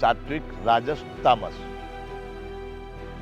सात्विक, राजस, तामस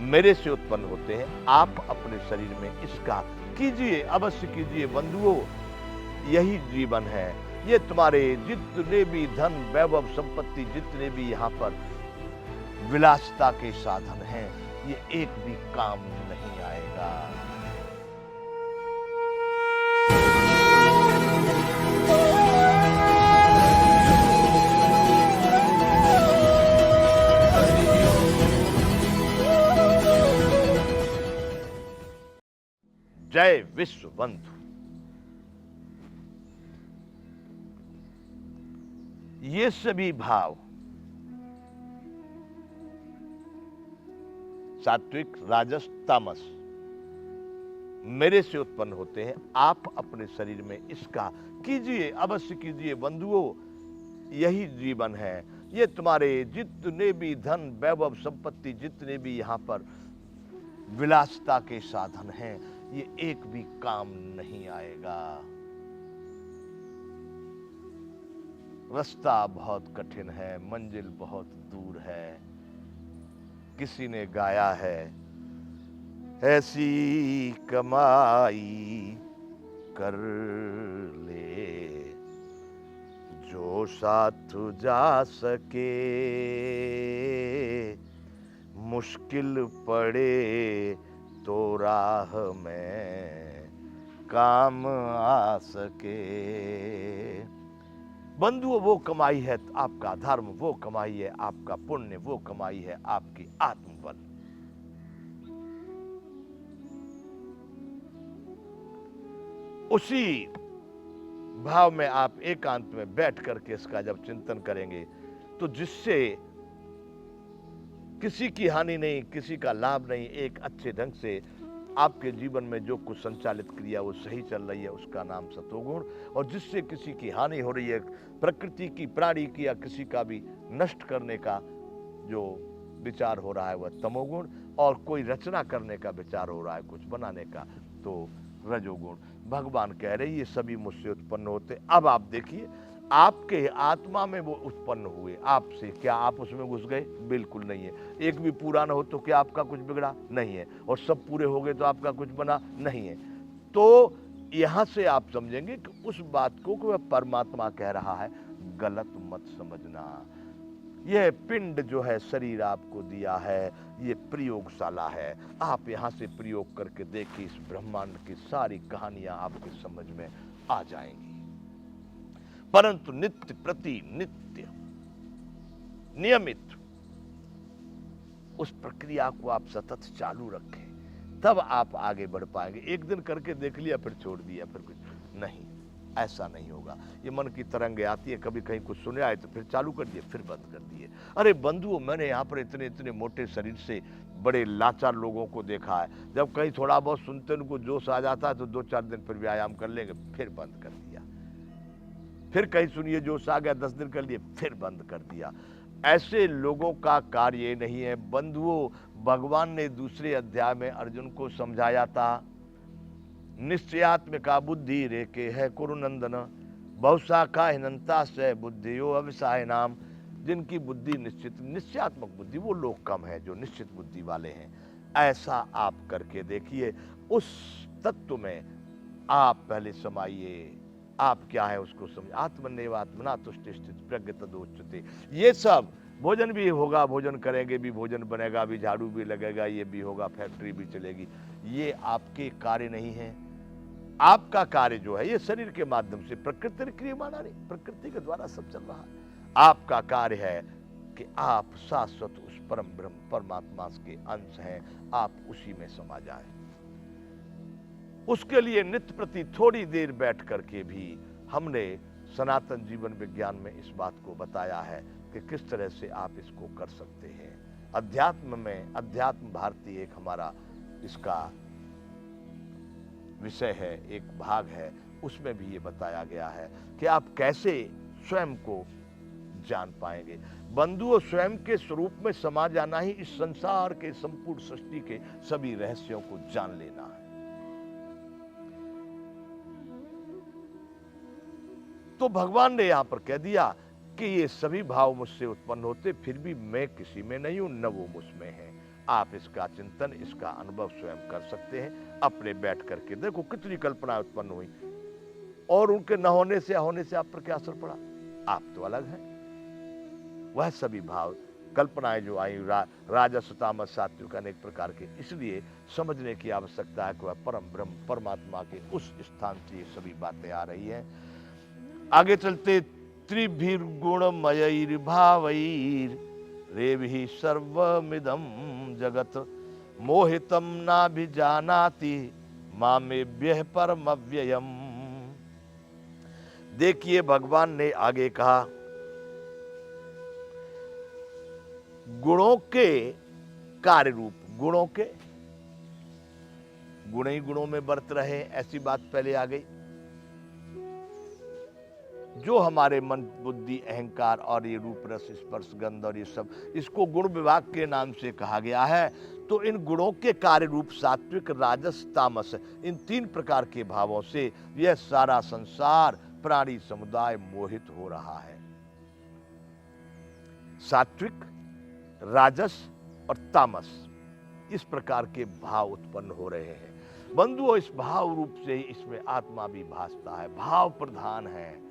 मेरे से उत्पन्न होते हैं। आप अपने शरीर में इसका कीजिए, अवश्य कीजिए बंधुओं। यही जीवन है। ये तुम्हारे जितने भी धन, वैभव, संपत्ति, जितने भी यहाँ पर विलासिता के साधन हैं, ये एक भी काम नहीं आएगा। जय विश्व बंधु। ये सभी भाव सात्विक, राजस, तामस मेरे से उत्पन्न होते हैं। आप अपने शरीर में इसका कीजिए, अवश्य कीजिए बंधुओं। यही जीवन है। ये तुम्हारे जितने भी धन, वैभव, संपत्ति, जितने भी यहाँ पर विलासिता के साधन हैं, ये एक भी काम नहीं आएगा। रास्ता बहुत कठिन है, मंजिल बहुत दूर है। किसी ने गाया है, ऐसी कमाई कर ले जो साथ जा सके, मुश्किल पड़े तो राह में काम आ सके। बंधुओं, वो कमाई है आपका धर्म, वो कमाई है आपका पुण्य, वो कमाई है आपकी आत्मबल। उसी भाव में आप एकांत में बैठ करके इसका जब चिंतन करेंगे, तो जिससे किसी की हानि नहीं, किसी का लाभ नहीं, एक अच्छे ढंग से आपके जीवन में जो कुछ संचालित क्रिया वो सही चल रही है, उसका नाम सतोगुण। और जिससे किसी की हानि हो रही है, प्रकृति की, प्राणी की या किसी का भी नष्ट करने का जो विचार हो रहा है वह तमोगुण। और कोई रचना करने का विचार हो रहा है, कुछ बनाने का, तो रजोगुण। भगवान कह रहे ये सभी मुझसे उत्पन्न होते। अब आप देखिए, आपके आत्मा में वो उत्पन्न हुए आपसे, क्या आप उसमें घुस गए? बिल्कुल नहीं है। एक भी पूरा ना हो तो क्या आपका कुछ बिगड़ा? नहीं है। और सब पूरे हो गए तो आपका कुछ बना? नहीं है। तो यहां से आप समझेंगे कि उस बात को वह परमात्मा कह रहा है, गलत मत समझना। यह पिंड जो है, शरीर आपको दिया है, ये प्रयोगशाला है। आप यहाँ से प्रयोग करके देखिए, इस ब्रह्मांड की सारी कहानियां आपके समझ में आ जाएंगी। परंतु नित्य प्रति नित्य नियमित उस प्रक्रिया को आप सतत चालू रखें, तब आप आगे बढ़ पाएंगे। एक दिन करके देख लिया फिर छोड़ दिया, फिर कुछ नहीं, ऐसा नहीं होगा। ये मन की तरंगे आती है, कभी कहीं कुछ सुने आए तो फिर चालू कर दिए, फिर बंद कर दिए। अरे बंधुओं, मैंने यहाँ पर इतने इतने मोटे शरीर से बड़े लाचार लोगों को देखा है। जब कहीं थोड़ा बहुत सुनते उनको जोश आ जाता है तो 2-4 दिन फिर व्यायाम कर लेंगे, फिर बंद कर दिया। फिर कहीं सुनिए जोश आ गया, 10 दिन कर लिए, फिर बंद कर दिया। ऐसे लोगों का कार्य ये नहीं है। बंधुओं, भगवान ने दूसरे अध्याय में अर्जुन को समझाया था, निश्चयात्मिका बुद्धि रेके है कुरुनंदन, बहुशाखा हिनंता से बुद्धियो अविसाय नाम। जिनकी बुद्धि निश्चित, निश्चयात्मक बुद्धि, वो लोग कम है जो निश्चित बुद्धि वाले हैं। ऐसा आप करके देखिए। उस तत्व में आप पहले समाइए। आप क्या है उसको समझ। आत्मनेव आत्मना तुष्ट स्थित प्रज्ञ तदोच्यते। ये सब भोजन भी होगा, भोजन करेंगे भी, भोजन बनेगा भी, झाड़ू भी लगेगा, ये भी होगा, फैक्ट्री भी चलेगी। ये आपके कार्य नहीं है। आपका कार्य जो है ये शरीर के माध्यम से, प्रकृति क्रियमाणा नहीं, प्रकृति के द्वारा सब चल रहा है। आपका कार्य है कि आप शाश्वत उस परम ब्रह्म परमात्मा के अंश हैं, आप उसी में समा जाएं। उसके लिए नित्य प्रति थोड़ी देर बैठ करके भी हमने सनातन जीवन विज्ञान में इस बात को बताया है कि किस तरह से आप इसको कर सकते हैं। अध्यात्म में, अध्यात्म भारती एक हमारा इसका विषय है, एक भाग है, उसमें भी ये बताया गया है कि आप कैसे स्वयं को जान पाएंगे। बंधुओं, स्वयं के स्वरूप में समा जाना ही इस संसार के संपूर्ण सृष्टि के सभी रहस्यों को जान लेना है। तो भगवान ने यहां पर कह दिया कि ये सभी भाव मुझसे उत्पन्न होते, फिर भी मैं किसी में नहीं हूं, न वो मुझ में है। आप इसका चिंतन, इसका अनुभव स्वयं कर सकते हैं अपने बैठ करके। देखो कितनी कल्पना उत्पन्न हुई, और उनके न होने से होने से आप पर क्या असर पड़ा? आप तो अलग हैं। वह सभी भाव कल्पनाएं जो आई, राजस तामस सात्विक अनेक प्रकार के, इसलिए समझने की आवश्यकता है कि वह परम ब्रह्म परमात्मा के उस स्थान से ये सभी बातें आ रही हैं। आगे चलते, त्रिभिर्गुणमयैर्भावैर् रेभिः सर्वमिदं जगत मोहितं नाभिजानाति मामेभ्यः परमव्ययम्। देखिए भगवान ने आगे कहा, गुणों के कार्य रूप, गुणों के गुण ही गुणों में बरत रहे, ऐसी बात पहले आ गई। जो हमारे मन बुद्धि अहंकार और ये रूप रस स्पर्श गंध और ये सब, इसको गुण विभाग के नाम से कहा गया है। तो इन गुणों के कार्य रूप सात्विक राजस तामस, इन तीन प्रकार के भावों से यह सारा संसार प्राणी समुदाय मोहित हो रहा है। सात्विक, राजस और तामस, इस प्रकार के भाव उत्पन्न हो रहे हैं बंधुओं। इस भाव रूप से ही इसमें आत्मा भी भासता है, भाव प्रधान है।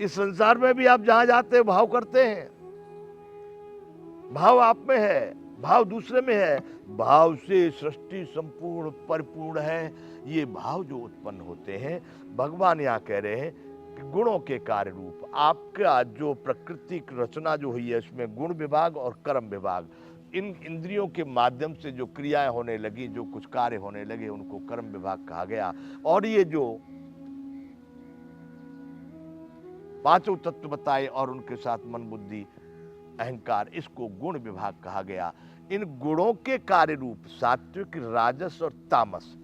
इस संसार में भी आप जहां जाते हैं भाव करते हैं, भाव आप में है, भाव दूसरे में है, भाव से सृष्टि संपूर्ण परिपूर्ण है। ये भाव जो उत्पन्न होते हैं, भगवान यहाँ कह रहे हैं कि गुणों के कार्य रूप, आपका जो प्रकृति की रचना जो हुई है, इसमें गुण विभाग और कर्म विभाग, इन इंद्रियों के माध्यम से जो क्रियाएं होने लगी, जो कुछ कार्य होने लगे, उनको कर्म विभाग कहा गया। और ये जो पांचों तत्व बताए और उनके साथ मन बुद्धि अहंकार, इसको गुण विभाग कहा गया। इन गुणों के कार्य रूप सात्विक राजस और तामस,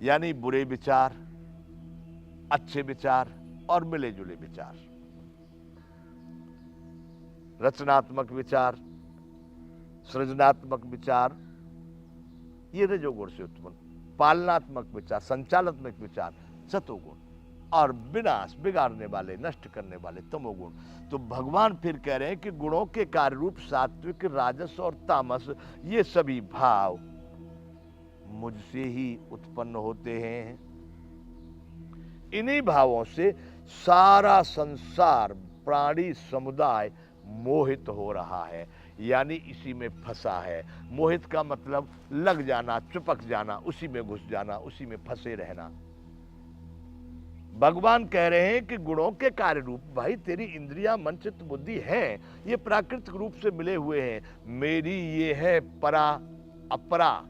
यानी बुरे विचार, अच्छे विचार और मिले जुले विचार, रचनात्मक विचार, सृजनात्मक विचार, ये रजोगुण से उत्पन्न। पालनात्मक विचार, संचालनात्मक विचार सतोगुण, और विनाश बिगाड़ने वाले, नष्ट करने वाले तमोगुण। तो भगवान फिर कह रहे हैं कि गुणों के कार्य रूप सात्विक राजस और तामस, ये सभी भाव मुझसे ही उत्पन्न होते हैं। इन्हीं भावों से सारा संसार प्राणी समुदाय मोहित हो रहा है, यानी इसी में फंसा है। मोहित का मतलब लग जाना, चिपक जाना, उसी में घुस जाना, उसी में फंसे रहना। भगवान कह रहे हैं कि गुणों के कार्य रूप, भाई तेरी इंद्रियां मन चित्त बुद्धि हैं, ये प्राकृतिक रूप से मिले हुए हैं। मेरी ये है परा अपरा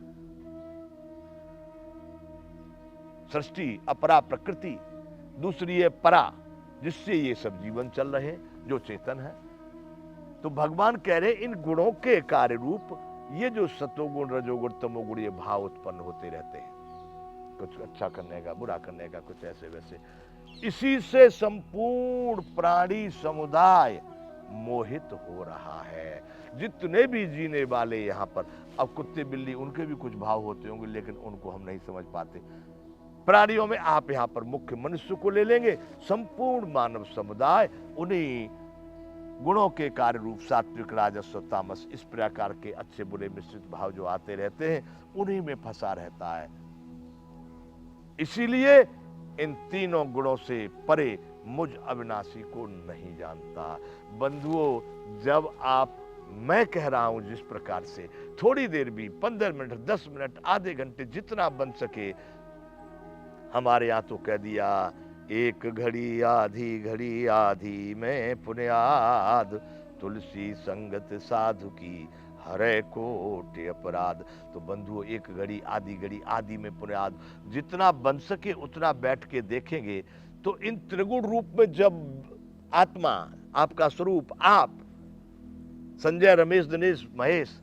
सृष्टि, अपरा प्रकृति, दूसरी है परा, जिससे ये सब जीवन चल रहे हैं, जो चेतन है। तो भगवान कह रहे हैं इन गुणों के कार्य रूप, ये जो सतोगुण रजोगुण तमोगुण, ये भाव उत्पन्न होते रहते हैं, कुछ अच्छा करने का, बुरा करने का, कुछ ऐसे वैसे। इसी से संपूर्ण प्राणी समुदाय मोहित हो रहा है। जितने भी जीने वाले यहाँ पर, अब कुत्ते बिल्ली, उनके भी कुछ भाव होते होंगे, लेकिन उनको हम नहीं समझ पाते। प्राणियों में आप यहाँ पर मुख्य मनुष्य को ले लेंगे, संपूर्ण मानव समुदाय उन्हीं गुणों के कार्य रूप सात्विक राजस और तामस, इस प्रकार के अच्छे बुरे मिश्रित भाव जो आते रहते हैं, उन्हीं में फंसा रहता है। इसीलिए इन तीनों गुणों से परे मुझ अविनाशी को नहीं जानता। बंधुओं, जब आप, मैं कह रहा हूं जिस प्रकार से, थोड़ी देर भी, 15 मिनट, 10 मिनट, आधे घंटे, जितना बन सके, हमारे यहां तो कह दिया, एक घड़ी आधी में पुण्याद, तुलसी संगत साधु की हरे कोटि अपराध। तो बंधुओं, एक घड़ी आधी में पुण्याद, जितना बन सके उतना बैठ के देखेंगे तो इन त्रिगुण रूप में जब आत्मा, आपका स्वरूप, आप, संजय, रमेश, दिनेश, महेश,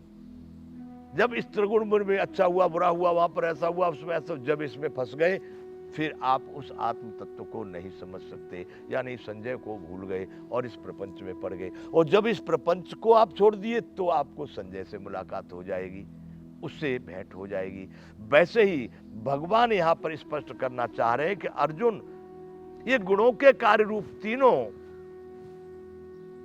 जब इस त्रिगुण में अच्छा हुआ बुरा हुआ, वहां पर ऐसा हुआ उसमें ऐसा, जब इसमें फंस गए, फिर आप उस आत्म तत्व को नहीं समझ सकते, यानी संजय को भूल गए और इस प्रपंच में पड़ गए। और जब इस प्रपंच को आप छोड़ दिए तो आपको संजय से मुलाकात हो जाएगी, उससे भेंट हो जाएगी। वैसे ही भगवान यहाँ पर स्पष्ट करना चाह रहे हैं कि अर्जुन, ये गुणों के कार्य रूप तीनों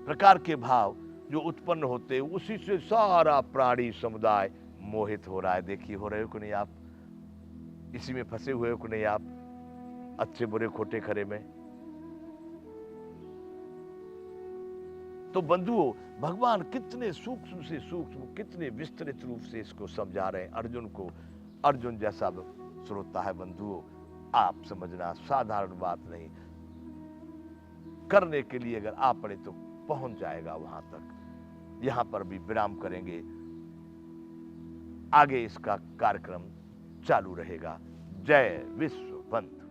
प्रकार के भाव जो उत्पन्न होते हैं, उसी से सारा प्राणी समुदाय मोहित हो रहा है। देखिए, हो रहे हो कि नहीं आप? इसी में फंसे हुए हो कि नहीं आप? अच्छे बुरे खोटे खरे में। तो बंधुओं, भगवान कितने सूक्ष्म से सूक्ष्म, कितने विस्तृत रूप से इसको समझा रहे हैं अर्जुन को। अर्जुन जैसा श्रोता है बंधुओं, आप समझना साधारण बात नहीं। करने के लिए अगर आप पड़े तो पहुंच जाएगा वहां तक। यहां पर भी विराम करेंगे, आगे इसका कार्यक्रम चालू रहेगा। जय विश्व बंधु।